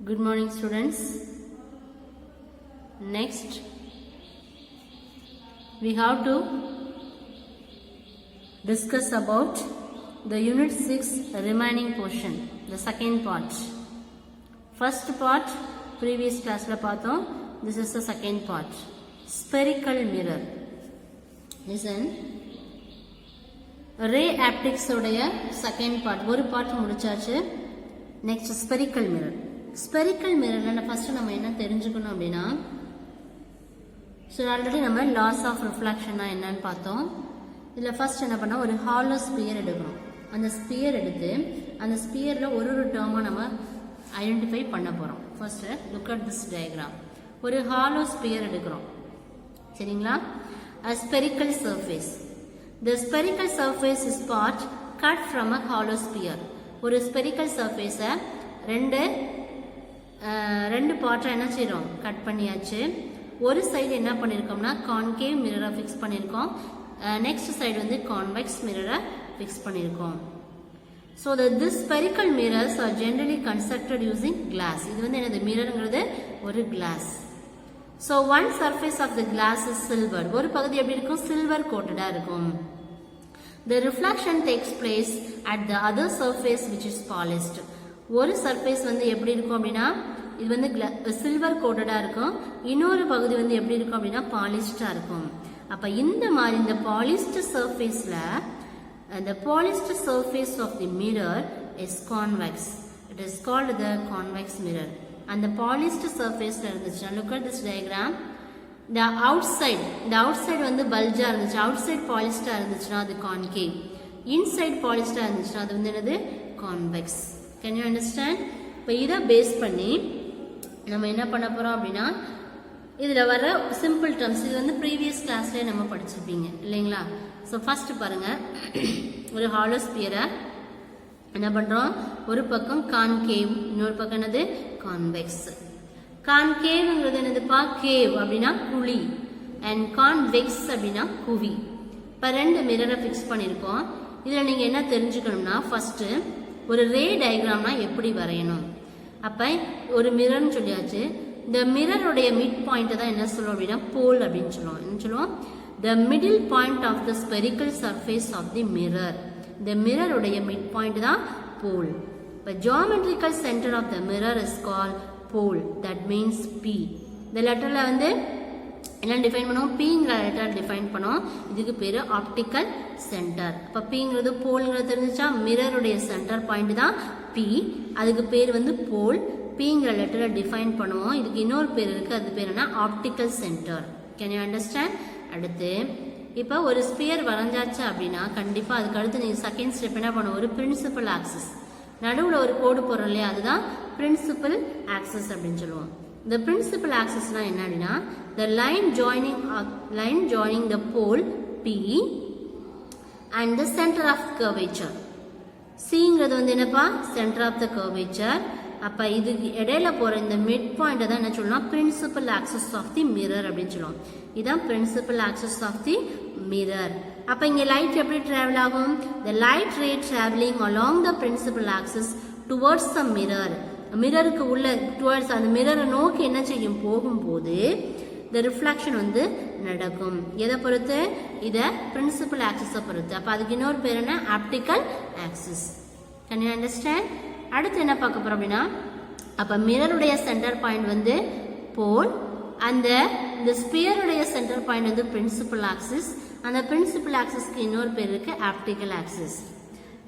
Good morning, students. Next, we have to discuss about the Unit 6 remaining portion, the second part. First part, previous class la paathom. This is the second part. Spherical mirror. Listen. Ray optics உடைய second part. ஒரு part முடிச்சாச்சு. Next, spherical mirror. Spherical mirror first நம்ம என்ன தெரிஞ்சுக்கணும் அப்படின்னா, already நம்ம loss of reflection என்னன்னு பார்த்தோம். இதில் ஃபர்ஸ்ட் என்ன பண்ணால் ஒரு ஹாலோ ஸ்பியர் எடுக்கணும். அந்த ஸ்பியர் எடுத்து அந்த ஸ்பியரில் ஒரு டேர்மாக நம்ம ஐடென்டிஃபை பண்ண போகிறோம். First look at this diagram. ஒரு ஹாலோ ஸ்பியர் எடுக்கிறோம், சரிங்களா? A spherical surface. The spherical surface is part cut from a hollow sphere. ஒரு spherical surface ரெண்டு பார்ட்டா என்ன செய்றோம், கட் பண்ணியாச்சு. ஒரு சைடு என்ன பண்ணிருக்கோம்னா கான்கேவ் மிரரை ஃபிக்ஸ் பண்ணிருக்கோம். நெக்ஸ்ட் சைடு வந்து கான்வெக்ஸ் மிரரை ஃபிக்ஸ் பண்ணிருக்கோம். So this spherical mirrors are generally constructed using glass. இது வந்து என்னது, மிரர்ங்கிறது ஒரு glass. So one surface of the glass is silver. ஒரு பகுதி எப்படி இருக்கும், சில்வர் கோட்டடா இருக்கும். The reflection takes place at the other surface which is polished. ஒரு சர்ஃபேஸ் வந்து எப்படி இருக்கும் அப்படின்னா, இது வந்து சில்வர் கோட்டடா இருக்கும். இன்னொரு பகுதி வந்து எப்படி இருக்கும் அப்படின்னா பாலிஷ்டா இருக்கும். அப்ப இந்த மாதிரி இந்த polished சர்ஃபேஸ்ல the polished surface of the mirror is convex. It is called the convex mirror. And the polished surface la irundhuchu, look at this diagram. The outside வந்து பல்ஜா இருந்துச்சு, outside polished இருந்துச்சுனா அது concave, inside polished இருந்துச்சுனா அது வந்து என்னது, convex. Can you understand? இப்போ இதை பேஸ் பண்ணி நம்ம என்ன பண்ண போறோம் அப்படின்னா, இதுல வர சிம்பிள் டர்ம்ஸ் இது வந்து ப்ரீவியஸ் கிளாஸ்லயே நம்ம படிச்சிருப்பீங்க இல்லைங்களா? ஸோ ஃபர்ஸ்ட் பாருங்க, ஒரு ஹாலோ ஸ்பியரை என்ன பண்றோம், ஒரு பக்கம் கான்கேவ், இன்னொரு பக்கம் என்னது கான்வெக்ஸ். கான்கேவ்ங்கிறது என்னதுப்பா, கேவ் அப்படின்னா குழி, அண்ட் கான்வெக்ஸ் அப்படின்னா குவி. இப்போ ரெண்டு மிரரை ஃபிக்ஸ் பண்ணியிருக்கோம். இதில் நீங்கள் என்ன தெரிஞ்சுக்கணும்னா, ஃபர்ஸ்ட் ஒரு ரே டயக்ராம்னா எப்படி வரையணும். அப்போ ஒரு மிரர்னு சொல்லியாச்சு. இந்த மிரருடைய மிட் பாயிண்ட் தான் என்ன சொல்லுவோம் அப்படின்னா போல் அப்படின்னு சொல்லுவோம். என்ன சொல்லுவோம், the middle point of the spherical surface of the mirror. இந்த மிரருடைய மிட் பாயிண்ட் தான் போல். இப்போ geometrical center of the mirror is called pole. That means P. இந்த லெட்டர்ல வந்து என்ன டிஃபைன் பண்ணுவோம், Pங்கிற லெட்டர் டிஃபைன் பண்ணுவோம். இதுக்கு பேரு ஆப்டிக்கல் சென்டர். அப்ப Pங்கிறது போல்ங்கிறது தெரிஞ்சுச்சா, மிரருடைய சென்டர் பாயிண்ட் தான் P. அதுக்கு பேர் வந்து போல். Pங்கிற லெட்டரை டிஃபைன் பண்ணுவோம். இதுக்கு இன்னொரு பேர் இருக்கு, அது பேர் என்ன, optical centre. Can you understand? அடுத்து இப்போ ஒரு ஸ்பியர் வரைஞ்சாச்சு அப்படின்னா கண்டிப்பா அதுக்கு அடுத்து நீங்க செகண்ட் ஸ்டெப் என்ன பண்ணுவோம், ஒரு பிரின்சிபல் ஆக்சிஸ், நடுவுல ஒரு கோடு போறோம் இல்லையா, அதுதான் பிரின்சிபல் ஆக்சிஸ் அப்படின்னு சொல்லுவோம். இந்த பிரின்சிபல் ஆக்சிஸ்னா என்ன அப்படின்னா, the line joining the pole P and the center of curvature. Cங்கிறது வந்து என்னப்பா, center of the curvature. அப்ப இது இடையில போற இந்த மிட் பாயிண்ட் தான் என்ன சொல்லலாம், principal axis of the mirror அப்படின்னு சொல்லுவோம். இதான் principal axis of the mirror. அப்ப இங்க லைட் எப்படி டிராவல் ஆகும், the light ray traveling along the principal axis towards the mirror. மிரருக்கு உள்ள டுவர்ட்ஸ் அந்த மிரரை நோக்கி என்ன செய்யும், போகும்போது இந்த ரிஃப்ளெக்ஷன் வந்து நடக்கும். எதை பொறுத்து, இதை பிரின்சிபல் ஆக்சிஸை பொறுத்து. அப்போ அதுக்கு இன்னொரு பேர் என்ன, optical axis. Can you understand? அடுத்து என்ன பார்க்க போறோம் அப்படின்னா, அப்போ மிரருடைய சென்டர் பாயிண்ட் வந்து போல், இந்த ஸ்பியருடைய சென்டர் பாயிண்ட் வந்து பிரின்சிபல் ஆக்சிஸ். அந்த பிரின்சிபல் ஆக்சிஸ்க்கு இன்னொரு பேர் இருக்கு, ஆப்டிக்கல் ஆக்சிஸ்.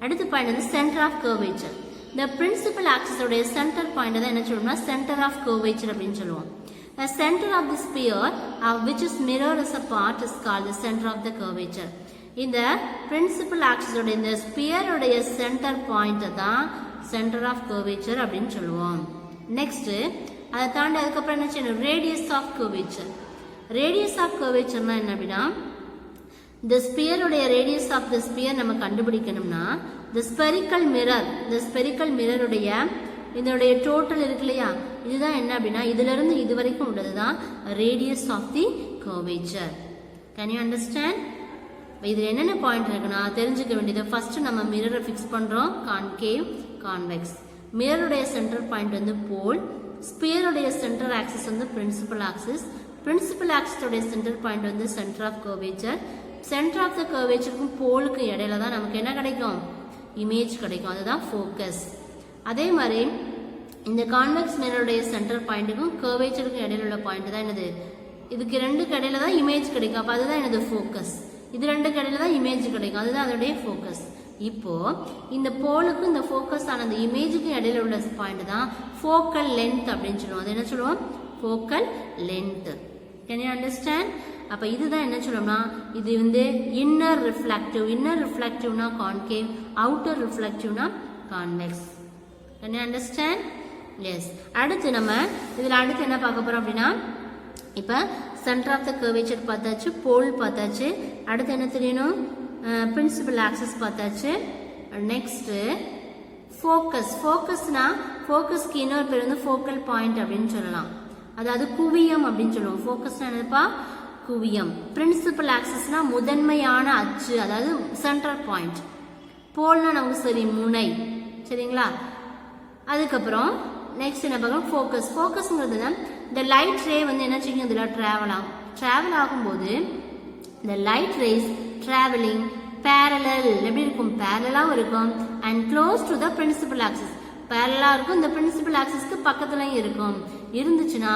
அடுத்த பாயிண்ட் வந்து சென்டர் ஆஃப் கர்வேச்சர். இந்த பிரின்சிபல் ஆக்சிஸ் உடைய சென்டர் பாயிண்ட் தான் என்ன சொல்லுவோம்னா சென்டர் ஆஃப் கர்வேச்சர் அப்படின்னு சொல்லுவோம். The center of the sphere of which is mirror is a part is called the center of the curvature. இந்த பிரின்சிபல் ஆக்சிஸ் உடைய இந்த ஸ்பியர் உடைய சென்டர் பாயிண்ட் தான் சென்டர் ஆஃப் கர்வேச்சர் அப்படின்னு சொல்லுவோம். நெக்ஸ்ட் அதை தாண்டி அதுக்கப்புறம் என்ன செய்யணும், radius of curvature. Radius of கர்வேச்சர்னா என்ன அப்படின்னா, இந்த ஸ்பியருடைய ரேடியஸ் ஆஃப் த ஸ்பியர் நம்ம கண்டுபிடிக்கணும்னா the spherical mirror இதனுடைய டோட்டல் இருக்கு இல்லையா, இதுதான் என்ன அப்படின்னா இதுல இருந்து இது வரைக்கும் உள்ளதுதான் radius of the curvature. Can you understand? இதுல என்னென்ன பாயிண்ட் இருக்குன்னா தெரிஞ்சுக்க வேண்டியது, ஃபர்ஸ்ட் நம்ம மிரரை ஃபிக்ஸ் பண்றோம், கான்கேவ் கான்வெக்ஸ். மிரருடைய சென்டர் பாயிண்ட் வந்து போல், ஸ்பியருடைய சென்டர் ஆக்சிஸ் வந்து பிரின்சிபல் ஆக்சிஸ், பிரின்சிபல் ஆக்சிஸோடைய சென்டர் பாயிண்ட் வந்து centre of curvature. Centre of the கர்வேச்சருக்கும் போலுக்கும் இடையில தான் நமக்கு என்ன கிடைக்கும், இமேஜ் கிடைக்கும், அதுதான் ஃபோக்கஸ். அதே மாதிரி இந்த கான்வெக்ஸ் மிரருடைய சென்டர் பாயிண்ட்டுக்கும் கர்வேச்சருக்கும் இடையில உள்ள பாயிண்ட் தான் என்னது, இதுக்கு ரெண்டுக்கு இடையில தான் இமேஜ் கிடைக்கும், அப்போ அதுதான் என்னது ஃபோக்கஸ். இது ரெண்டுக்கு இடையில தான் இமேஜ் கிடைக்கும், அதுதான் அதோடைய ஃபோக்கஸ். இப்போ இந்த போலுக்கும் இந்த ஃபோக்கஸ் ஆன அந்த இமேஜுக்கும் இடையில உள்ள பாயிண்ட் தான் ஃபோக்கல் லென்த் அப்படின்னு சொல்லுவோம். அது என்ன சொல்லுவோம், focal length. Can you understand? அப்போ இதுதான் என்ன சொல்லுவோம்னா, இது வந்து இன்னர் ரிஃப்ளெக்டிவ். இன்னர் ரிஃப்ளெக்டிவ்னா கான்கேவ், அவுட்டர் ரிஃப்ளெக்டிவ்னா convex. Can you understand? Yes. அடுத்து நம்ம இதில் அடுத்து என்ன பார்க்க போகிறோம் அப்படின்னா, இப்போ சென்டர் ஆஃப் த கர்வேச்சர் பார்த்தாச்சு, போல் பார்த்தாச்சு. அடுத்து என்ன தெரியணும், பிரின்சிபல் ஆக்சிஸ் பார்த்தாச்சு. Next focus. ஃபோக்கஸ்னா ஃபோக்கஸ்க்கு இன்னொரு பேர் வந்து ஃபோக்கல் பாயிண்ட் அப்படின்னு சொல்லலாம், அதாவது குவியம் அப்படின்னு சொல்லுவோம். ஃபோக்கஸ்னா என்னதுப்பா, குவியம். பிரின்சிபல் ஆக்சிஸ்னா முதன்மையான அச்சு, அதாவது சென்டர் பாயிண்ட். போல்னா நமக்கு சரி முனை, சரிங்களா? அதுக்கப்புறம் நெக்ஸ்ட் என்ன பார்க்கணும், ஃபோக்கஸ். ஃபோக்கஸ்ங்கிறது இந்த லைட் ரே வந்து என்ன செய்யும், இதில் ட்ராவல் ஆகும்போது இந்த லைட் ரேஸ் ட்ராவலிங் பேரலல் எப்படி இருக்கும், பேரலாகவும் இருக்கும், and close to the principal axis. பேரலாக இருக்கும், இந்த பிரின்சிபல் ஆக்சிஸ்க்கு பக்கத்துலையும் இருக்கும். இருந்துச்சுன்னா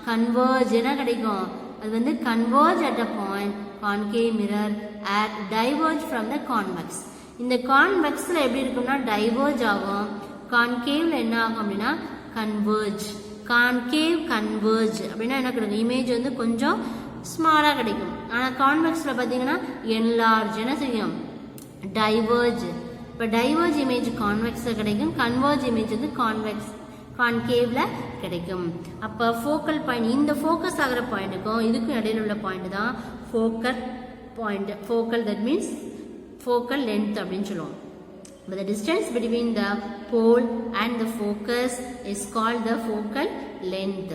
கன்வர்ஜ் என்ன கிடைக்கும், அது வந்து converge at a point concave mirror at diverge from the convex. இந்த கான்வெக்ஸில் எப்படி இருக்கும்னா டைவர்ஜ் ஆகும், கான்கேவ்ல என்ன ஆகும் அப்படின்னா கன்வர்ஜ். கான்கேவ் கன்வர்ஜ் அப்படின்னா என்ன கிடைக்கும், இமேஜ் வந்து கொஞ்சம் ஸ்மாலாக கிடைக்கும். ஆனால் கான்வெக்ஸில் பார்த்தீங்கன்னா என்லார்ஜ் என்ன செய்யும், டைவர்ஜ். இப்போ டைவர்ஜ் இமேஜ் கான்வெக்ஸில் கிடைக்கும், கன்வர்ஜ் இமேஜ் வந்து கான்கேவ்ல கிடைக்கும். அப்போ ஃபோக்கல் பாயிண்ட், இந்த ஃபோக்கஸ் ஆகிற பாயிண்ட்டுக்கும் இதுக்கும் இடையில உள்ள பாயிண்ட் தான் focal point. Focal that means focal length அப்படின்னு சொல்லுவோம். But the distance between the pole and the focus is called the focal length.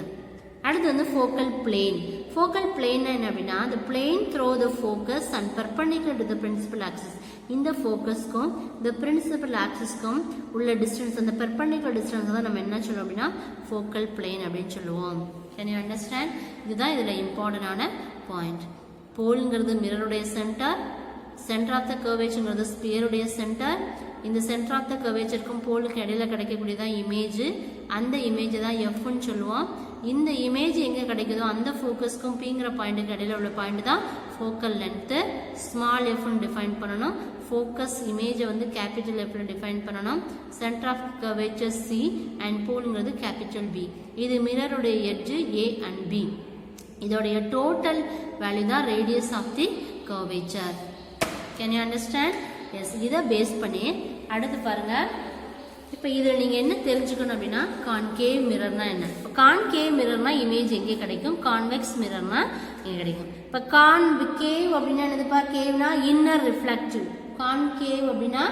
அடுத்து வந்து focal plane. Focal plane என்ன அப்படின்னா the plane through the focus and perpendicular to the principal axis. இந்த ஃபோக்கஸ்க்கும் the principal axisக்கும் உள்ள distance, அந்த perpendicular distance தான் நம்ம என்ன சொல்லுவோம் அப்படின்னா focal plane அப்படின்னு சொல்லுவோம். Can you understand? இதுதான் இதில் இம்பார்ட்டன்டான பாயிண்ட். போல்ங்கிறது மிரருடைய சென்டர், சென்டர் ஆஃப் த கர்வேச்சர்ங்கிறது ஸ்பியருடைய சென்டர். இந்த சென்டர் ஆஃப் த கர்வேச்சருக்கும் போலுக்கு இடையில கிடைக்கக்கூடியதான் இமேஜ். அந்த இமேஜை தான் எஃப்னு சொல்லுவோம். இந்த இமேஜ் எங்கே கிடைக்குதோ அந்த ஃபோக்கஸ்க்கும் பிங்கிற பாயிண்ட்டுக்கு இடையில உள்ள பாயிண்ட் தான் ஃபோக்கல் லென்த்து. ஸ்மால் எஃப்னு டிஃபைன் பண்ணணும். ஃபோக்கஸ் இமேஜை வந்து கேபிட்டல் எஃப்னு டிஃபைன் பண்ணணும். Centre of curvature C and போலுங்கிறது கேபிட்டல் பி. இது மிரருடைய எட்ஜு ஏ அண்ட் பி. இதோடைய டோட்டல் வேல்யூ தான் radius of the curvature. Can you understand? Yes. இதை பேஸ் பண்ணி அடுத்து பாருங்க, இப்போ இதில் நீங்கள் என்ன தெரிஞ்சுக்கணும் அப்படின்னா கான்கேவ் மிரர்னா என்ன. இப்போ கான்கேவ் மிரர்னா இமேஜ் எங்கே கிடைக்கும், கான்வெக்ஸ் மிரர்னா எங்கே கிடைக்கும். இப்போ கான்கேவ் அப்படின்னா என்னதுப்பா, கேவ்னா இன்னர் ரிஃப்ளெக்டிவ். கான்கேவ் அப்படின்னா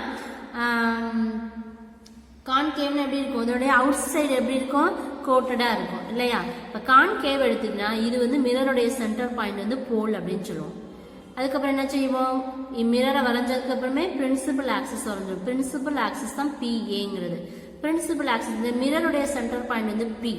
கான்கேவ்னா எப்படி இருக்கும், இதோடைய அவுட் சைடு எப்படி இருக்கும், கோட்டடாக இருக்கும் இல்லையா. இப்போ கான்கேவ் எடுத்திங்கன்னா இது வந்து மிரருடைய சென்டர் பாயிண்ட் வந்து போல் அப்படின்னு சொல்லுவோம். அதுக்கப்புறம் என்ன செய்வோம், மிரரை வரைஞ்சதுக்கு அப்புறமே பிரின்சிபல் ஆக்சிஸ் வரைஞ்சிடும். பிரின்சிபல் ஆக்சிஸ் தான் பிஏங்கிறது. பிரின்சிபல் ஆக்சிஸ் இந்த மிரருடைய சென்டர் பாயிண்ட் வந்து பி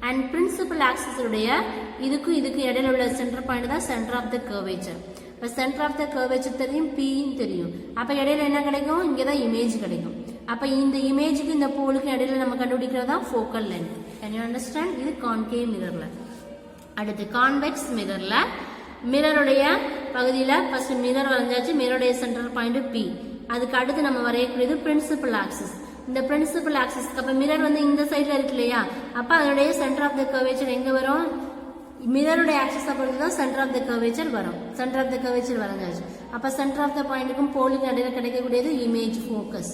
அண்ட் பிரின்சிபல் ஆக்சிஸுடைய இதுக்கும் இடையில உள்ள சென்டர் பாயிண்ட் தான் சென்டர் ஆஃப் த கர்வேச்சர். இப்போ சென்டர் ஆஃப் த கர்வேச்சர் தெரியும், பின்னு தெரியும். அப்போ இடையில என்ன கிடைக்கும், இங்கே தான் இமேஜ் கிடைக்கும். அப்போ இந்த இமேஜுக்கு இந்த போலுக்கு இடையில நம்ம கண்டுபிடிக்கிறது தான் focal length. Can you understand? இது கான்கேவ் மிரர்ல. அடுத்து கான்வெக்ஸ் மிரர்ல மிரருடைய பகுதியில் ஃபர்ஸ்ட் மிரர் வரைஞ்சாச்சு, மிரருடைய சென்டர் பாயிண்ட் பி. அதுக்கு அடுத்து நம்ம வரையக்கூடியது பிரின்சிபல் ஆக்சிஸ். இந்த பிரின்சிபல் ஆக்சிஸ்க்கு அப்போ மிரர் வந்து இந்த சைடில் இருக்கு இல்லையா, அப்போ அதனுடைய சென்டர் ஆஃப் த கர்வேச்சர் எங்கே வரும், மிரருடைய ஆக்சிஸை பொறுத்து தான் சென்டர் ஆஃப் த கர்வேச்சர் வரும். சென்டர் ஆஃப் த கர்வேச்சர் வரைஞ்சாச்சு. அப்போ சென்டர் ஆஃப் த பாயிண்ட்டுக்கும் போலுக்கும் இடையில கிடைக்கக்கூடியது இமேஜ் ஃபோக்கஸ்.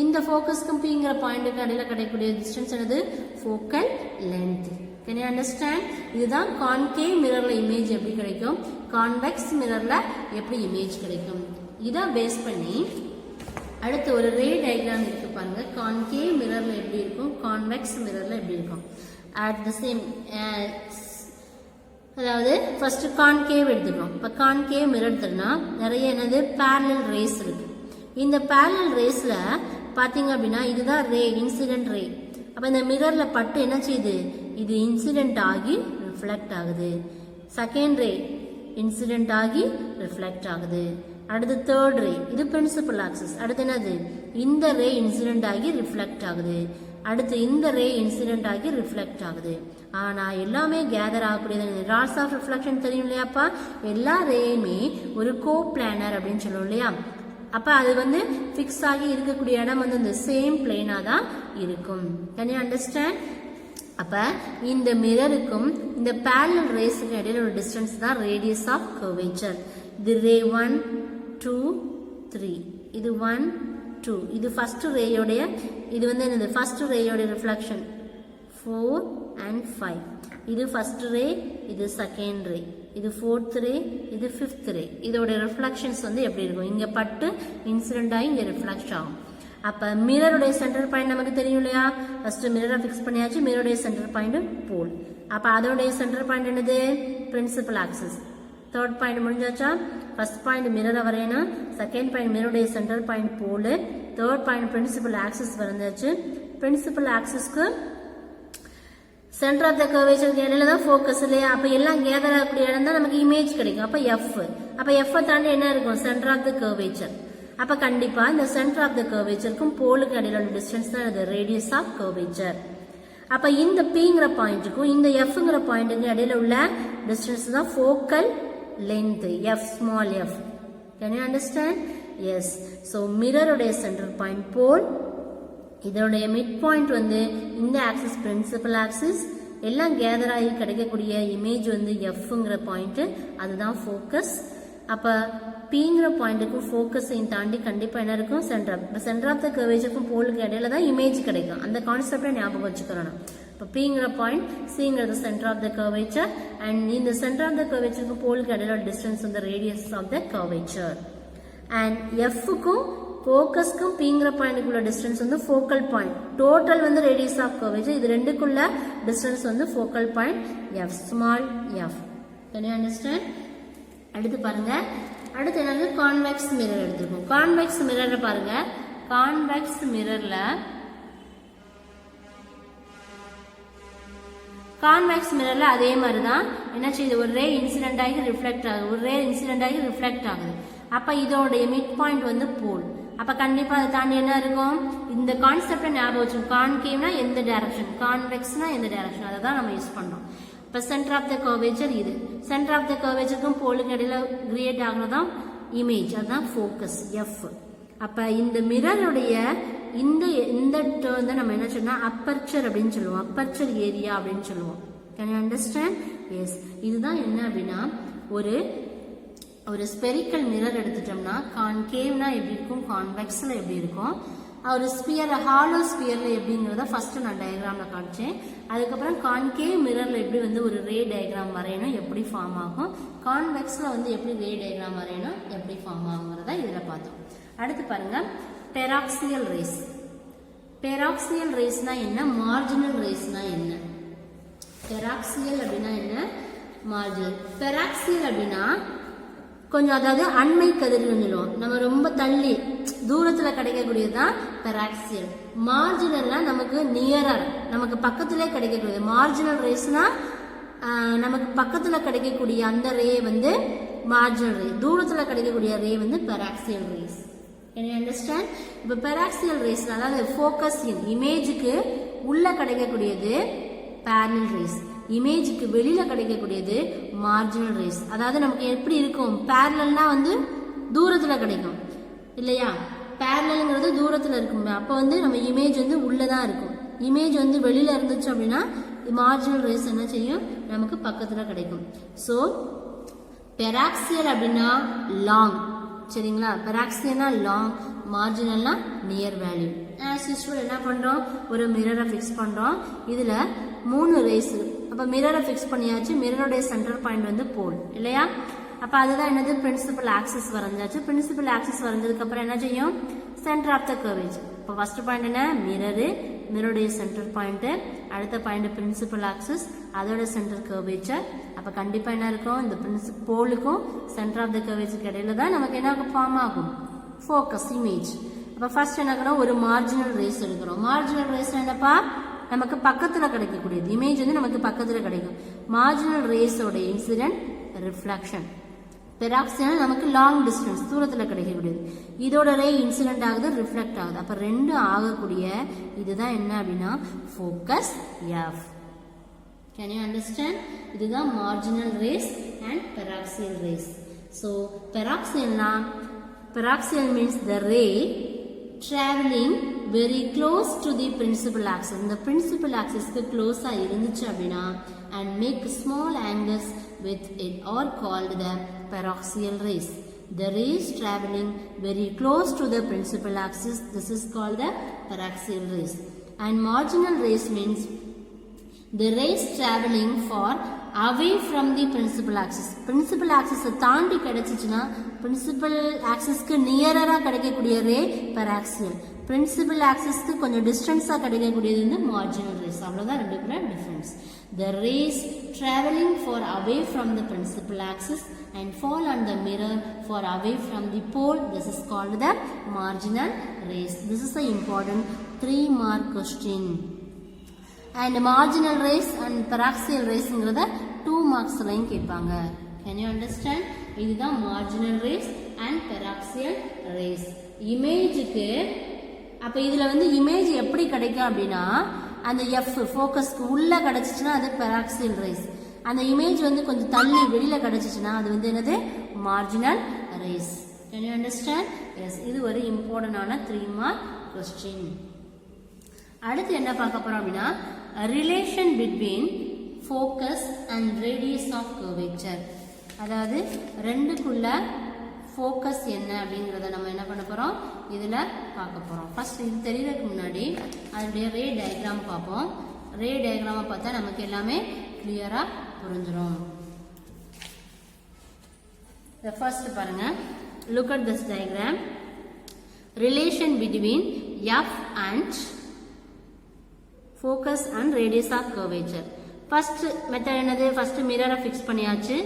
இந்த ஃபோக்கஸ்க்கும் பிங்கிற பாயிண்ட்டுக்கு இடையில கிடைக்கக்கூடிய டிஸ்டன்ஸ் என்னது, focal length. Can you understand? இதுதான் கான்கேவ் மிரர்ல இமேஜ் எப்படி கிடைக்கும், கான்வெக்ஸ் மிரர்ல எப்படி இமேஜ் கிடைக்கும். இதை பேஸ் பண்ணி அடுத்து ஒரு ரே டயக்ராம் இருக்கு பாருங்க. கான்கேவ் மிரர்ல எப்படி இருக்கும், கான்வெக்ஸ் மிரர்ல எப்படி இருக்கும். அட் த சேம் அதாவது ஃபர்ஸ்ட் கான்கேவ் எடுத்துக்கணும். இப்போ கான்கேவ் மிரர் எடுத்துனா நிறைய என்னது பேரலல் ரேஸ் இருக்கு. இந்த பேரலல் ரேஸ்ல பார்த்தீங்க அப்படின்னா இதுதான் ரே, இன்சிடென்ட் ரே. அப்போ இந்த மிரரில் பட்டு என்ன செய்யுது, இது இன்சிடென்ட் ஆகி ரிஃப்ளெக்ட் ஆகுது. செகண்ட் ரே இன்சிடென்ட் ஆகி ரிஃப்ளெக்ட் ஆகுது. அடுத்து தேர்ட் ரே, இது பிரின்சிபல் ஆக்சிஸ். அடுத்து என்னது, இந்த ரே இன்சிடென்ட் ஆகி ரிஃப்ளெக்ட் ஆகுது. அடுத்து இந்த ரே இன்சிடென்ட் ஆகி ரிஃப்ளெக்ட் ஆகுது. ஆனால் எல்லாமே கேதர் ஆகக்கூடியது. ராட்ஸ் ஆஃப் ரிஃப்ளெக்ஷன் தெரியும் இல்லையாப்பா, எல்லா ரேயுமே ஒரு கோ பிளானர் அப்படின்னு சொல்லுவோம் இல்லையா. அப்போ அது வந்து ஃபிக்ஸ் ஆகி இருக்கக்கூடிய இடம் வந்து இந்த சேம் பிளேனாக தான் இருக்கும். Can you understand? அப்போ இந்த மிரருக்கும் இந்த பேரலல் ரேஸுக்கும் இடையில ஒரு டிஸ்டன்ஸ் தான் ரேடியஸ் ஆஃப் கர்வேச்சர். இது ரே 1 2 3, இது 1 2, இது ஃபர்ஸ்ட் ரேயோடைய, இது வந்து என்னது ஃபர்ஸ்ட் ரேயோடைய ரிஃப்ளெக்ஷன் 4 and 5. இது ஃபர்ஸ்ட் ரே, இது செகண்ட் ரே, இது ஃபோர்த் ரே, இது ஃபிஃப்த் ரே. இதோட ரிஃப்ளெக்ஷன்ஸ் வந்து எப்படி இருக்கும், இங்கே பட்டு இன்சிடென்ட் ஆகி இங்கே ரிஃப்ளெக்ட் ஆகும். அப்போ மிரருடைய சென்டர் பாயிண்ட் நமக்கு தெரியும் இல்லையா, ஃபர்ஸ்ட் மிரரை ஃபிக்ஸ் பண்ணியாச்சு. மிரருடைய சென்டர் பாயிண்ட் போல். அப்போ அதோடைய சென்டர் பாயிண்ட் என்னது, பிரின்சிபல் ஆக்சிஸ். தேர்ட் பாயிண்ட் முடிஞ்சாச்சா, ஃபர்ஸ்ட் பாயிண்ட் மிரரை வரையணும், செகண்ட் பாயிண்ட் மிரருடைய centre point pole, third point principal axis வரைஞ்சாச்சு. பிரின்சிபல் ஆக்சிஸ்க்கு சென்டர் ஆஃப் த கர்வேச்சருக்கு இடையில தான் ஃபோக்கஸ் இல்லையா. அப்போ எல்லாம் கேதர் ஆகக்கூடிய இடம் தான் நமக்கு இமேஜ் கிடைக்கும். அப்போ எஃப், அப்போ எஃப் தாண்டி என்ன இருக்கும், சென்டர் ஆஃப் த கர்வேச்சர். அப்போ கண்டிப்பாக இந்த சென்டர் ஆஃப் த கர்வேச்சருக்கும் போலுக்கு இடையில உள்ள டிஸ்டன்ஸ் தான் இது ரேடியஸ் ஆஃப் கர்வேச்சர். அப்போ இந்த பிங்கிற பாயிண்ட்டுக்கும் இந்த எஃப்ங்கிற பாயிண்ட்டுக்கும் இடையில உள்ள டிஸ்டன்ஸ் தான் focal length, F small F. Can you understand? Yes. So மிரருடைய சென்டர் பாயிண்ட் போல், இதனுடைய மிட் பாயிண்ட் வந்து இந்த ஆக்சிஸ் பிரின்சிபல் ஆக்சிஸ், எல்லாம் கேதர் ஆகி கிடைக்கக்கூடிய இமேஜ் வந்து எஃப்ங்கிற பாயிண்ட், அதுதான் ஃபோக்கஸ். அப்போ பிங்கிற பாயிண்ட்டுக்கும் ஃபோக்கஸையும் தாண்டி கண்டிப்பாக என்ன இருக்கும், சென்டர் ஆஃப் த கர்வேச்சருக்கும் போலுக்கு இடையில தான் இமேஜ் கிடைக்கும். அந்த கான்செப்டை ஞாபகம் வச்சுக்கிறோம். இப்போ பிங்கிற பாயிண்ட், சிங்கிறது centre of the curvature, and இந்த சென்டர் ஆஃப் த கர்வேச்சருக்கும் போலுக்கு இடையில டிஸ்டன்ஸ் வந்து radius of the curvature. And எஃப்க்கும் ஃபோக்கஸ்க்கும் பிங்கிற பாயிண்ட்டுக்குள்ள டிஸ்டன்ஸ் வந்து ஃபோக்கல் பாயிண்ட். டோட்டல் வந்து ரேடியஸ் ஆஃப் கர்வேச்சர், இது ரெண்டுக்குள்ள டிஸ்டன்ஸ் வந்து focal point F small F. Can you understand? அடுத்து பாருங்க, அடுத்து என்னது, கான்வெக்ஸ் மிரர் எடுத்துருக்கோம். கான்வெக்ஸ் மிரரை பாருங்க, கான்வெக்ஸ் மிரர்ல கான்வெக்ஸ் மிரர்ல அதே மாதிரி தான் என்ன செய்யுது, ஒரு ரே இன்சிடென்ட் ஆகி ரிஃப்ளெக்ட் ஆகுது, ஒரு ரே இன்சிடென்ட் ஆகி ரிஃப்ளெக்ட் ஆகுது. அப்போ இதோடைய மிட் பாயிண்ட் வந்து போல். அப்போ கண்டிப்பாக அதை தாண்டி என்ன இருக்கும், இந்த கான்செப்டை ஞாபகம் வச்சுக்கணும். கான்கேவ்னா எந்த டைரக்ஷன், கான்வெக்ஸ்னா எந்த டைரக்ஷன், அதை தான் நம்ம யூஸ் பண்ணுறோம். இப்போ சென்டர் ஆஃப் த கர்வேச்சர் இது, சென்டர் ஆஃப் த கர்வேச்சருக்கும் போலுக்கு இடையில கிரியேட் ஆகுறதான் இமேஜ், அதுதான் ஃபோக்கஸ் எஃப். அப்போ இந்த மிரருடைய இந்த டேர்ம் தான் நம்ம என்ன சொல்லணும், அப்பர்ச்சர் அப்படின்னு சொல்லுவோம், அப்பர்ச்சர் ஏரியா அப்படின்னு சொல்லுவோம். Can you understand? எஸ். இதுதான் என்ன அப்படின்னா, ஒரு ஸ்பெரிக்கல் மிரர் எடுத்துட்டோம்னா கான்கேவ்னா எப்படி இருக்கும், கான்வெக்ஸ்ல எப்படி இருக்கும், ஒரு ஸ்பியர் ஹாலோ ஸ்பியர்ல எப்படிங்கிறத ஃபர்ஸ்ட் நான் டயக்ராம்ல காமிச்சேன். அதுக்கப்புறம் கான்கேவ் மிரர்ல எப்படி வந்து ஒரு ரே டயக்ராம் வரையணும், எப்படி ஃபார்ம் ஆகும், கான்வெக்ஸ்ல வந்து எப்படி ரே டயக்ராம் வரையணும், எப்படி ஃபார்ம் ஆகுங்கிறத இதில் பார்த்தோம். அடுத்து பாருங்க, பெராக்சியல் ரேஸ். பெராக்சியல் ரேஸ்னா என்ன, மார்ஜினல் ரேஸ்னா என்ன? பெராக்சியல் அப்படின்னா என்ன, மார்ஜினல். பெராக்சியல் அப்படின்னா கொஞ்சம், அதாவது அண்மை கதிர்கள் சொல்லுவோம், நம்ம ரொம்ப தள்ளி தூரத்துல கிடைக்கக்கூடியதுதான் பெராக்சியல். மார்ஜினல்னா நமக்கு நியரர், நமக்கு பக்கத்திலே கிடைக்கக்கூடியது. மார்ஜினல் ரேஸ்னா நமக்கு பக்கத்துல கிடைக்கக்கூடிய அந்த ரே வந்து மார்ஜினல் ரே, தூரத்துல கிடைக்கக்கூடிய ரே வந்து பெராக்சியல் ரேஸ். Can you understand? இப்போ பெராக்சியல் ரேஸ், அதாவது ஃபோக்கஸ் இமேஜுக்கு உள்ள கிடைக்கக்கூடியது பேரலல் ரேஸ், இமேஜுக்கு வெளியில கிடைக்கக்கூடியது மார்ஜினல் ரேஸ். அதாவது நமக்கு எப்படி இருக்கும், பேரலல்னா வந்து தூரத்துல கிடைக்கும் இல்லையா, பேரலல்ங்கிறது தூரத்துல இருக்கும். அப்போ வந்து நம்ம இமேஜ் வந்து உள்ளதான் இருக்கும். இமேஜ் வந்து வெளியில இருந்துச்சு அப்படின்னா மார்ஜினல் ரேஸ் என்ன செய்யும், நமக்கு பக்கத்துல கிடைக்கும். ஸோ பெராக்சியல் அப்படின்னா லாங், சரிங்களா, பெராக்சியல்னா லாங், மார்ஜினல்னா நியர் வேல்யூ. ஆஸ் யூஸ்வல் என்ன பண்றோம், ஒரு மிரரை ஃபிக்ஸ் பண்றோம், இதுல 3 ரேஸ். அப்ப மிரரை ஃபிக்ஸ் பண்ணியாச்சு, மிரருடைய சென்டர் பாயிண்ட் வந்து போல் இல்லையா. அப்ப அதுதான் என்னது, பிரின்சிபல் ஆக்சிஸ் வரைஞ்சாச்சு. பிரின்சிபல் ஆக்சிஸ் வரைஞ்சதுக்கு அப்புறம் என்ன செய்யும், சென்டர் ஆஃப் த கர்வேச்சர். இப்போ ஃபர்ஸ்ட் பாயிண்ட் என்ன, மிரரு, மிரருடைய சென்டர் பாயிண்ட், அடுத்த பாயிண்ட் பிரின்சிபல் ஆக்சிஸ், அதோட சென்டர் கர்வேச்சர். அப்ப கண்டிப்பா என்ன இருக்கும், இந்த போலுக்கும் சென்டர் ஆஃப் த கர்வேச்சருக்கு இடையில தான் நமக்கு என்ன ஃபார்ம் ஆகும், ஃபோக்கஸ் இமேஜ். அப்போ ஃபர்ஸ்ட் என்ன பண்ணுறோம், ஒரு மார்ஜினல் ரேஸ் எடுக்கிறோம். மார்ஜினல் ரேஸ் என்னப்பா, நமக்கு பக்கத்தில் கிடைக்கக்கூடியது. இமேஜ் வந்து நமக்கு பக்கத்தில் கிடைக்கும். மார்ஜினல் ரேஸோட இன்சிடென்ட் ரிஃப்ளெக்ஷன். பெராக்சியல் நமக்கு லாங் டிஸ்டன்ஸ், தூரத்தில் கிடைக்கக்கூடியது. இதோட ரே இன்சிடென்ட் ஆகுது, ரிஃப்ளெக்ட் ஆகுது. அப்போ ரெண்டு ஆகக்கூடிய இதுதான் என்ன அப்படின்னா focus F. Can you understand? இதுதான் marginal rays and paraxial rays. So paraxial means the ray traveling very close to the principal axis. The principal axis க்கு close ஆ இருந்துச்சு அப்படின்னா and make small angles with it are called the paraxial rays. The rays traveling very close to the principal axis, this is called the paraxial rays. And marginal rays means the rays traveling far away from the principal axis. Principal axis தாண்டி கிடைச்சிச்சுன்னா principal axis க்கு நியரரா கிடைக்கக்கூடிய ரே paraxial. Principal axis க்கு கொஞ்சம் டிஸ்டன்ஸா கிடைக்கக்கூடியது வந்து marginal rays. அவ்வளவுதான் ரெண்டுக்குள்ள difference. The rays traveling far away from the principal axis and fall on the mirror far away from the pole, this is called the marginal rays. This is the important 3-mark question. And marginal rays and paraxial rays ங்கறத 2 marks லையும் கேட்பாங்க. Can you understand? இதுதான் marginal rays and paraxial rays. இமேஜுக்கு அப்ப இதுல வந்து image எப்படி கிடைக்கும் அப்படின்னா அந்த F ஃபோக்கஸ்க்கு உள்ள கிடைச்சிச்சுன்னா அது paraxial rays. அந்த இமேஜ் வந்து கொஞ்சம் தள்ளி வெளியில கிடைச்சிச்சுன்னா அது வந்து என்னது marginal rays. Can you understand? Yes, இது ஒரு இம்பார்ட்டன்டான 3-mark question. அடுத்து என்ன பார்க்க போறோம் அப்படின்னா relation between focus and radius of curvature. அதாவது ரெண்டுக்குள்ள ஃபோக்கஸ் என்ன அப்படிங்கிறத நம்ம என்ன பண்ண போறோம், இதுல பார்க்க போறோம். ஃபர்ஸ்ட் இது தெரியறதுக்கு முன்னாடி அதனுடைய ரே டயக்ராம் பார்ப்போம். ரே டயக்ராமை பார்த்தா நமக்கு எல்லாமே கிளியரா புரிஞ்சிடும். ஃபர்ஸ்ட் பாருங்க, look at this diagram. Relation between F and focus and radius of curvature. First method என்னது, first mirror fix பண்ணியாச்சு.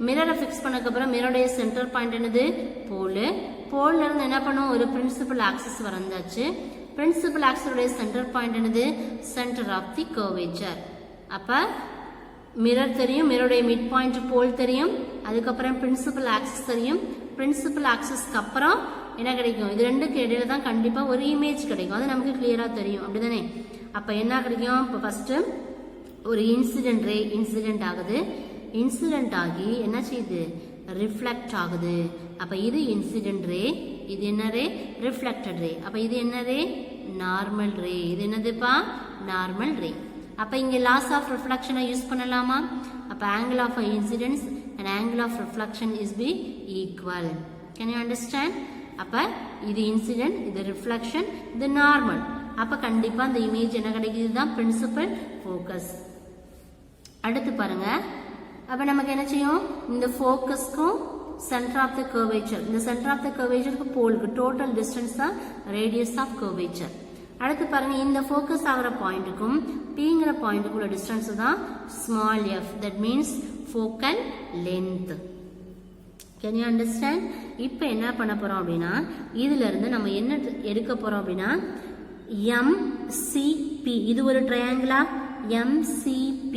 mirror fix பண்ணதுக்கு அப்புறம் mirror center point என்னது pole. pole ல இருந்து என்ன பண்ணும், ஒரு principal axis வரைந்தாச்சு. principal axis உடைய center point என்னது center of the curvature. அப்ப mirror தெரியும், mirror உடைய mid point pole தெரியும், அதுக்கு அப்புறம் principal axis தெரியும். principal axis க்கு அப்புறம் என்ன கிடைக்கும், இது ரெண்டுக்கு இடையில தான் கண்டிப்பா ஒரு இமேஜ் கிடைக்கும். அது நமக்கு கிளியரா தெரியும், அப்படிதானே? அப்ப என்ன கிடைக்கும், இப்போ ஃபர்ஸ்ட் ஒரு இன்சிடென்ட் ரே இன்சிடென்ட் ஆகுது. இன்சிடென்ட் ஆகி என்ன செய்யுது, ரிஃப்ளெக்ட் ஆகுது. அப்ப இது இன்சிடென்ட் ரே, இது என்ன ரே, ரிஃப்ளெக்டட் ரே. அப்ப இது என்ன ரே, நார்மல் ரே. இது என்னதுப்பா, நார்மல் ரே. அப்ப இங்க லாஸ் ஆஃப் ரிஃப்ளெக்ஷனை யூஸ் பண்ணலாமா? அப்ப angle of incidence and angle of reflection is be equal. Can you understand? அப்ப இது இன்சிடென்ட், இது ரிஃப்ளெக்ஷன், இது நார்மல். அப்ப கண்டிப்பா இந்த இமேஜ் என்ன கிடைக்குது தான் பிரின்சிபல் ஃபோக்கஸ். அடுத்து பாருங்க, அப்ப நமக்கு என்ன செய்யும், இந்த ஃபோக்கஸ்க்கும் சென்டர் ஆஃப் த கர்வேச்சர், இந்த சென்டர் ஆஃப் த கர்வேச்சருக்கு போலுக்கு டோட்டல் டிஸ்டன்ஸ் தான் ரேடியஸ் ஆஃப் கர்வேச்சர். அடுத்து பாருங்க, இந்த ஃபோக்கஸ் ஆகிற பாயிண்ட்டுக்கும் பிங்கிற பாயிண்ட்டுக்குள்ள டிஸ்டன்ஸ் தான் small f. that means focal length. Can you understand? இப்போ என்ன பண்ண போறோம் அப்படின்னா இதுல இருந்து நம்ம என்ன எடுக்க போறோம் அப்படின்னா MCP, இது ஒரு ட்ரையாங்கிளா, MCP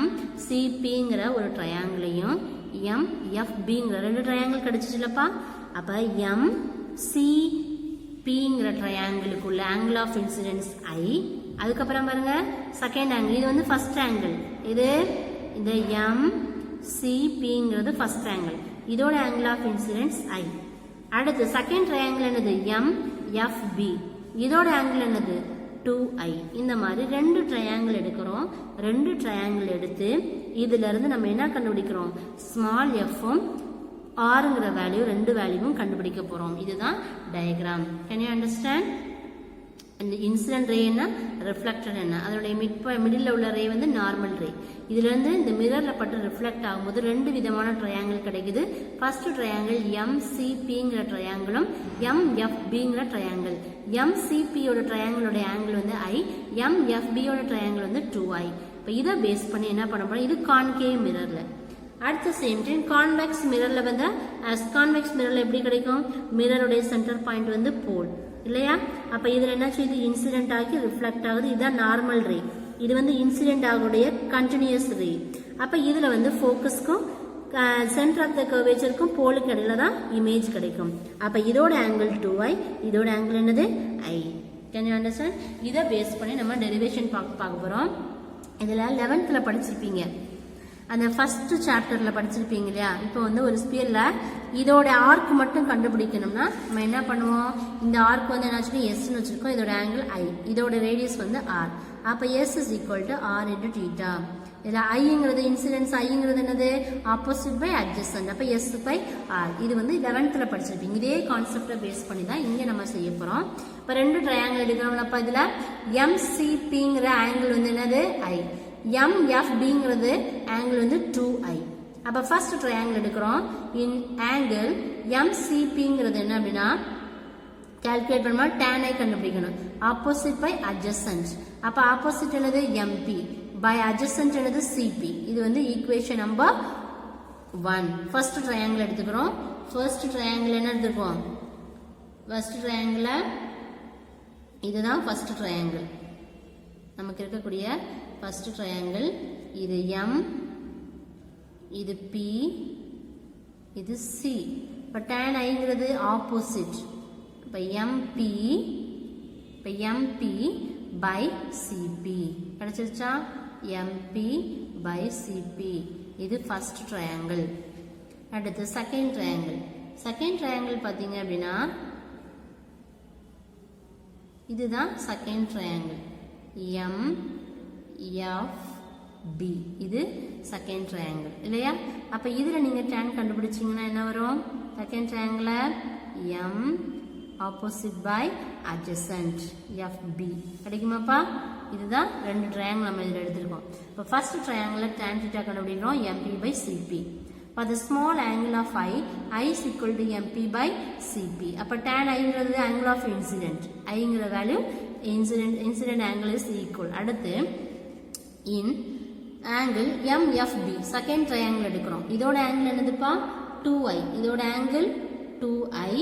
MCPங்கிற ஒரு ட்ரையாங்கிளையும் MFBங்கிற ரெண்டு ட்ரையாங்கிள் கிடைச்சிச்சுலப்பா. அப்ப MCPங்கிற ட்ரையாங்கிளுக்குள்ள ஆங்கிள் ஆஃப் இன்சிடென்ஸ் I. அதுக்கப்புறம் பாருங்க செகண்ட் ஆங்கிள், இது வந்து ஃபர்ஸ்ட் ஆங்கிள், இது இந்த MCPங்கிறது ஃபர்ஸ்ட் ஆங்கிள், இதோட ஆங்கிள் ஆஃப் இன்சிடென்ஸ் I. அடுத்து செகண்ட் ட்ரையாங்கிள் என்னது MFB, இதோட ஆங்கிள் என்னது 2I. இந்த மாதிரி ரெண்டு ட்ரையாங்கிள் எடுக்கிறோம். ரெண்டு ட்ரையாங்கிள் எடுத்து இதுல இருந்து நம்ம என்ன கண்டுபிடிக்கிறோம், ஸ்மால் எஃப்பும் ஆறுங்கிற வேல்யூ ரெண்டு வேல்யூவும் கண்டுபிடிக்க போறோம். இதுதான் டயக்ராம். Can you understand? இந்த இன்சிடென்ட் ரே என்ன, ரிஃப்ளெக்டட் என்ன, அதனுடைய மிடில் உள்ள ரே வந்து நார்மல் ரே. இதுல இருந்து இந்த மிரர்ல பட்டு ரிஃப்ளெக்ட் ஆகும்போது ரெண்டு விதமான ட்ரையாங்கிள் கிடைக்குது. ஃபர்ஸ்ட் ட்ரையாங்கிள் MCPங்கிற ட்ரையாங்கிளும் MFBங்கிற ட்ரையாங்கிள். MCPயோட ட்ரையாங்கிளோட ஆங்கிள் வந்து I, MFBயோட ட்ரையாங்கிள் வந்து 2I. இப்போ இதை பேஸ் பண்ணி என்ன பண்ண போறோம், இது கான்கேவ் மிரர்ல. At the same time convex மிரர்ல வந்து கான்வெக்ஸ் மிரர்ல எப்படி கிடைக்கும், மிரருடைய சென்டர் பாயிண்ட் வந்து போல். இல்லையா? அப்போ இதில் என்னாச்சு, இது இன்சிடென்ட் ஆகி ரிஃப்ளெக்ட் ஆகுது. இதுதான் நார்மல் ரே. இது வந்து இன்சிடென்ட் ஆகக்கூடிய கண்டினியூஸ் ரே. அப்போ இதில் வந்து ஃபோக்கஸ்க்கும் சென்டர் ஆஃப் த கர்வேச்சருக்கும் போலுக்கு இடையில தான் இமேஜ் கிடைக்கும். அப்போ இதோட ஆங்கிள் 2i, இதோட ஆங்கிள் என்னது i. Can you understand? இதை பேஸ் பண்ணி நம்ம டெரிவேஷன் பார்க்க போகிறோம். இதில் 11th படிச்சிருப்பீங்க, அந்த ஃபர்ஸ்ட் சாப்டரில் படிச்சிருப்பீங்க இல்லையா? இப்போ வந்து ஒரு ஸ்பியரில் இதோட ஆர்க் மட்டும் கண்டுபிடிக்கணும்னா நம்ம என்ன பண்ணுவோம், இந்த ஆர்க் வந்து என்னாச்சுன்னா எஸ்ன்னு வச்சுருக்கோம், இதோட ஆங்கிள் ஐ, இதோட ரேடியஸ் வந்து ஆர். அப்போ S is equal to R into theta. இதில் ஐங்கிறது இன்சிடென்ஸ், ஐங்கிறது என்னது ஆப்போசிட் பை அட்ஜசன்ட். அப்போ எஸ் பை ஆர். இது வந்து 11th படிச்சிருப்பீங்க. இதே கான்செப்டை பேஸ் பண்ணி தான் இங்கே நம்ம செய்ய போகிறோம். இப்போ 2 ட்ரையாங்கிள் எடுக்கிறோம்ல. அப்போ இதில் எம்சிபிங்கிற ஆங்கிள் வந்து என்னது ஐ, எம்எஃப்பிங்கிறது ஆங்கிள் வந்து 2i. அப்போ ஃபர்ஸ்ட் ட்ரையாங்கிள் எடுக்கிறோம். இன் ஆங்கிள் எம்சிபிங்கிறது என்ன அப்படின்னா கால்குலேட் பண்ணும்போது tan i கண்டுபிடிக்கணும். Opposite by adjacent. அப்போ ஆப்போசிட் என்னது எம்பி, பை அட்ஜசன்ட் என்னது சிபி. இது வந்து ஈக்குவேஷன் நம்பர் 1. ஃபர்ஸ்ட் ட்ரையாங்கிள் எடுத்துக்கிறோம். ஃபர்ஸ்ட் ட்ரையாங்கிள் என்ன எடுத்துக்குவோம், ஃபர்ஸ்ட் ட்ரையாங்கிள் இதுதான் ஃபர்ஸ்ட் ட்ரையாங்கிள், நமக்கு இருக்கக்கூடிய ஃபர்ஸ்ட் ட்ரையாங்கிள். இது எம், இது பி, இது சி. இப்போ tan ஐங்கிறது ஆப்போசிட். இப்போ எம்பி, இப்போ எம்பி பை சிபி கிடைச்சிருச்சா? MP by CP. இது ஃபர்ஸ்ட் ட்ரையாங்கிள். அடுத்து செகண்ட் ட்ரையாங்கிள். செகண்ட் ட்ரையாங்கிள் பார்த்தீங்க அப்படின்னா இதுதான் second triangle. M F P, இது செகண்ட் ட்ரையாங்கிள் இல்லையா? அப்போ இதில் நீங்கள் tan கண்டுபிடிச்சிங்கன்னா என்ன வரும்? Second triangle M opposite by adjacent FP கிடைக்குமாப்பா? இதுதான் 2 ட்ரையாங்கிள் நம்ம இதில் எடுத்திருக்கோம். இப்போ ஃபர்ஸ்ட் ட்ரையாங்கிள் tan θ கண்டுபிடிக்கிறோம் MP by CP. For the small angle of I is equal to MP by CP. அப்போ tan ஐங்கிறது angle of incident. ஐங்கிற வேல்யூ incident angle is equal. அடுத்து in angle MFB second triangle எடுக்கிறோம். இதோட angle என்னதுப்பா? 2i. இதோட ஆங்கிள் 2i.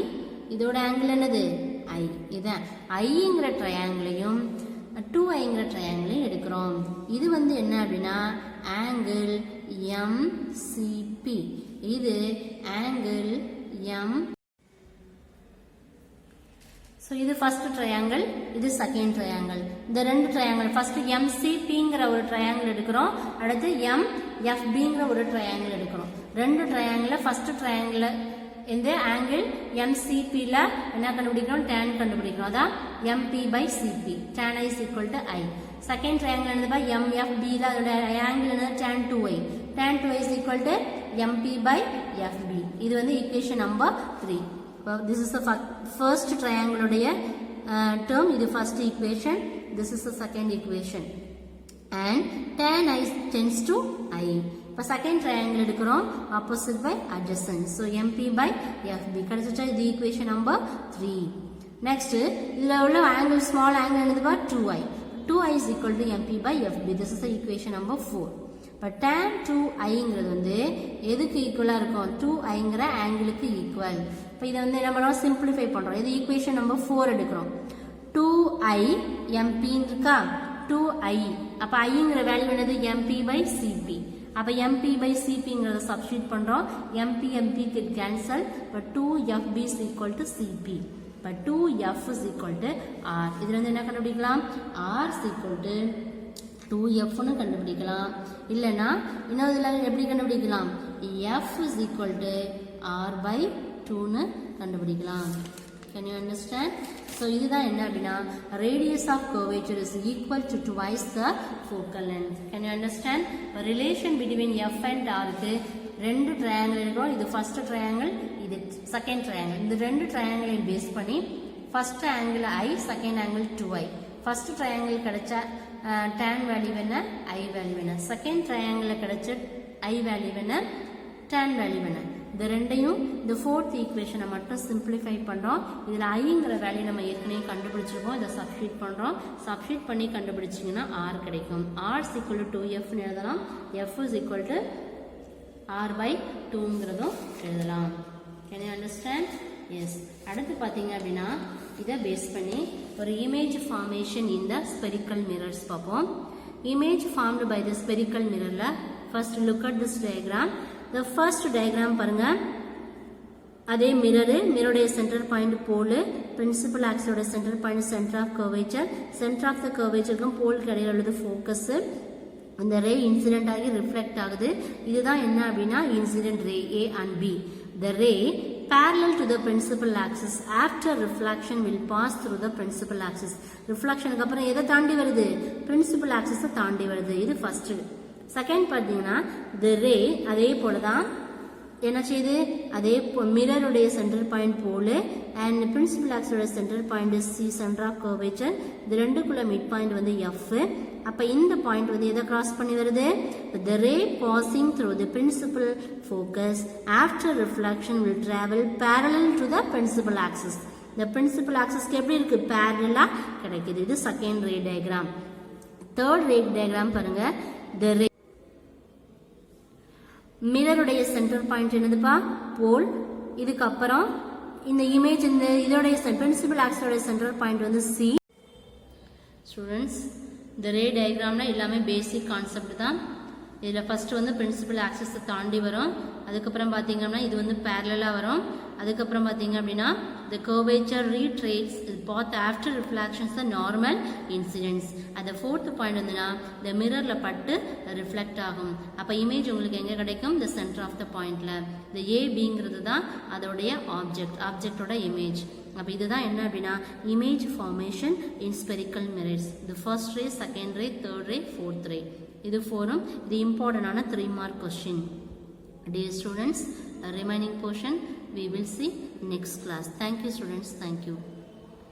இதோட ஆங்கிள் என்னது i. இதான் ஐங்கிற ட்ரையாங்கிளையும் 2iங்கிற ட்ரையாங்கிளையும் எடுக்கிறோம். இது வந்து என்ன அப்படின்னா ஆங்கிள் MCP. இது ஆங்கிள் M. ஸோ இது ஃபர்ஸ்ட் ட்ரையாங்கிள், இது செகண்ட் ட்ரையாங்கிள். இந்த 2 ட்ரையாங்கிள் ஃபர்ஸ்ட் MCPங்கிற ஒரு ட்ரையாங்கிள் எடுக்கிறோம். அடுத்து MFBங்கிற ஒரு ட்ரையாங்கிள் எடுக்கிறோம். 2 ட்ரையாங்கிள் ஃபர்ஸ்ட் ட்ரையாங்கிள் இந்த ஆங்கிள் MCPல என்ன கண்டுபிடிக்கிறோம்? tan கண்டுபிடிக்கிறோம். அதான் MP by CP. tan i is equal to I. Second triangle என்னதுப்பா? MFB தான். அதோட ஆங்கிள் என்னது? tan 2i. tan 2i is equal to MP by FB. இது வந்து equation number 3. This is the first triangle உடைய term. இது first equation. This is the second equation. And tan i tends to I. இப்போ second triangle எடுக்கிறோம் opposite by adjacent. So MP by FP கிடைச்சிச்சா? இது equation number 3. Next இதில் உள்ள angle small angle என்னதுப்பா? 2i. 2i is equal to MP by FB. This is the equation number 4. இப்போ tan 2iங்கிறது வந்து எதுக்கு ஈக்குவலாக இருக்கும்? 2iங்கிற ஆங்கிளுக்கு ஈக்குவல். இப்போ இதை வந்து என்ன பண்ணுறோம்? சிம்பிளிஃபை பண்ணுறோம். இது ஈக்குவேஷன் நம்பர் 4 எடுக்கிறோம். 2i MPன்னு இருக்கா? 2i. அப்போ ஐங்கிற வேல்யூ என்னது? MP by CP. அப்போ MP by CPங்கிறத சப்ஸ்டியூட் பண்ணுறோம். MP get cancel. இப்போ 2FB is equal to CP. இப்போ 2F is equal to R. இதில் வந்து என்ன கண்டுபிடிக்கலாம்? R is equal to 2Fன்னு கண்டுபிடிக்கலாம். இல்லைன்னா இன்னும் இதில் எப்படி கண்டுபிடிக்கலாம்? F is equal to R by 2ன்னு கண்டுபிடிக்கலாம். Can you understand? So இதுதான் என்ன அப்படின்னா radius of curvature is equal to twice the focal length. Can you understand? A relation between F and R க்கு 2 ட்ரையாங்கிள் இருக்கும். இது ஃபர்ஸ்ட் ட்ரையாங்கிள், இது second triangle. இந்த 2 ட்ரையாங்கிளையும் base பண்ணி first angle I, second angle 2i. First triangle கிடைச்ச tan value என்ன? I value என்ன? Second ட்ரையாங்கிளில் கிடைச்ச I வேல்யூ என்ன? tan வேல்யூ என்ன? இந்த ரெண்டையும் இந்த 4th ஈக்குவேஷனை மட்டும் சிம்பிளிஃபை பண்ணுறோம். இதில் ஐங்கிற வேல்யூ நம்ம ஏற்கனவே கண்டுபிடிச்சிருக்கோம். இதை சப்ஸ்டியூட் பண்ணுறோம். சப்ஸ்டியூட் பண்ணி கண்டுபிடிச்சிங்கன்னா R கிடைக்கும். R is equal to 2Fன்னு எழுதலாம். F is equal to R by 2ங்கிறதும் எழுதலாம். Can you understand? Yes. அடுத்து பார்த்தீங்க அப்படின்னா இதை பேஸ் பண்ணி ஒரு image formation in the spherical mirrors பார்ப்போம். Image formed by the spherical மிரர்ல first look at this diagram. The first diagram பாருங்க, அதே மிரருடைய சென்டர் பாயிண்ட் போல், பிரின்சிபல் ஆக்சிஸோட centre point centre of curvature, centre of the கர்வேச்சருக்கும் போலுக்கு இடையில உள்ளது ஃபோக்கஸ். இந்த ரே இன்சிடென்ட் ஆகி ரிஃப்ளெக்ட் ஆகுது. இதுதான் என்ன அப்படின்னா incident ray A and B. The ray parallel to the principal axis after reflection will pass through the principal axis. ரிஃப்ளெக்ஷனுக்கு அப்புறம் எதை தாண்டி வருது? பிரின்சிபல் ஆக்சிஸை தாண்டி வருது. இது ஃபர்ஸ்ட். செகண்ட் பார்த்தீங்கன்னா the ray அதே போல தான் என்ன செய்யுது, அதே மிரருடைய centre point pole and principal ஆக்சிஸோட centre point C, centre of curvature. இது ரெண்டுக்குள்ள மிட் பாயிண்ட் வந்து F. அப்ப இந்த பாயிண்ட் வந்து எதை கிராஸ் பண்ணி வருது? the ray passing through the principal focus after reflection will travel parallel to the principal axis. the principal axis எப்படி இருக்கு? parallel கிடைக்குது. இது second ray diagram. Third ray diagram பாருங்க. the ray மிரருடைய சென்டர் பாயிண்ட் என்னதுப்பா? Pole. இதுக்கப்புறம் இந்த image இந்த இதோடைய பிரின்சிபல் ஆக்சிஸோட சென்டர் பாயிண்ட் வந்து C. ஸ்டூடெண்ட்ஸ், இந்த ரே டயக்ராம்ல எல்லாமே பேசிக் கான்செப்ட் தான். இதில் ஃபர்ஸ்ட் வந்து பிரின்சிபல் ஆக்சிஸை தாண்டி வரும். அதுக்கப்புறம் பார்த்தீங்கன்னா இது வந்து பேரலாக வரும். அதுக்கப்புறம் பார்த்தீங்க அப்படின்னா the curvature retraces the path after reflections the normal incidents. அந்த ஃபோர்த் பாயிண்ட் வந்துன்னா the mirrorல பட்டு ரிஃப்ளெக்ட் ஆகும். அப்போ இமேஜ் உங்களுக்கு எங்கே கிடைக்கும்? the center of the pointல. the A Bங்கிறது தான் அதோடைய ஆப்ஜெக்டோட இமேஜ். அப்போ இதுதான் என்ன அப்படின்னா image formation in spherical mirrors. the first ray, second ray, third ray, fourth ray. இது ஃபோரும். இது இம்பார்ட்டன்டான 3 mark question. Dear students, remaining portion we will see next class. Thank you students. Thank you.